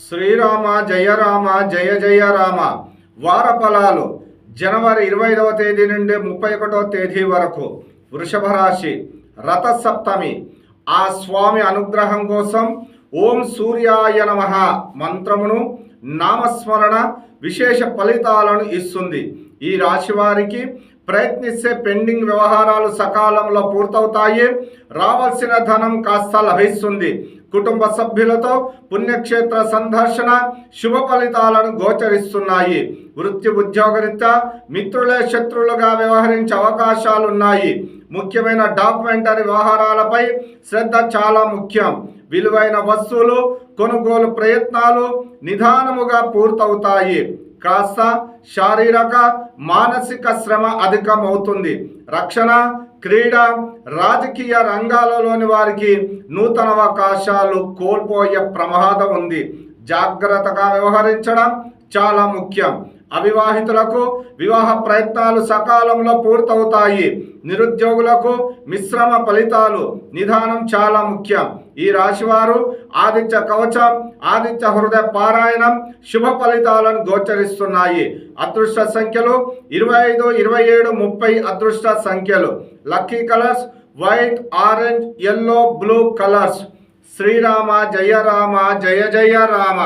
శ్రీరామ జయ రామ జయ జయ రామ. వార ఫలాలు జనవరి 25వ తేదీ నుండి 31వ తేదీ వరకు. వృషభ రాశి, రథసప్తమి. ఆ స్వామి అనుగ్రహం కోసం ఓం సూర్యాయ నమః మంత్రమును నామస్మరణ విశేష ఫలితాలను ఇస్తుంది. ఈ రాశి వారికి ప్రయత్నిస్తే పెండింగ్ వ్యవహారాలు సకాలంలో పూర్తవుతాయి. రావాల్సిన ధనం కాస్త లభిస్తుంది. కుటుంబ సభ్యులతో పుణ్యక్షేత్ర సందర్శన శుభ ఫలితాలను గోచరిస్తున్నాయి. వృత్తి ఉద్యోగరీత్యా మిత్రులే శత్రువులుగా వ్యవహరించే అవకాశాలున్నాయి. ముఖ్యమైన డాక్యుమెంటరీ వ్యవహారాలపై శ్రద్ధ చాలా ముఖ్యం. విలువైన వస్తువులు కొనుగోలు ప్రయత్నాలు నిదానముగా పూర్తవుతాయి. కాస్త శారీరక మానసిక శ్రమ అధికమవుతుంది. రక్షణ, క్రీడ, రాజకీయ రంగాలలోని వారికి నూతన అవకాశాలు కోల్పోయే ప్రమాదం ఉంది. జాగ్రత్తగా వ్యవహరించడం చాలా ముఖ్యం. అవివాహితులకు వివాహ ప్రయత్నాలు సకాలంలో పూర్తవుతాయి. నిరుద్యోగులకు మిశ్రమ ఫలితాలు. నిదానం చాలా ముఖ్యం. ఈ రాశివారు ఆదిత్య కవచం, ఆదిత్య హృదయ పారాయణం శుభ ఫలితాలను గోచరిస్తున్నాయి. అదృష్ట సంఖ్యలు 25, 27, 30 అదృష్ట సంఖ్యలు. Lucky colours white, orange, yellow, blue colours. Srirama జయ రామ జయ జయ రామ.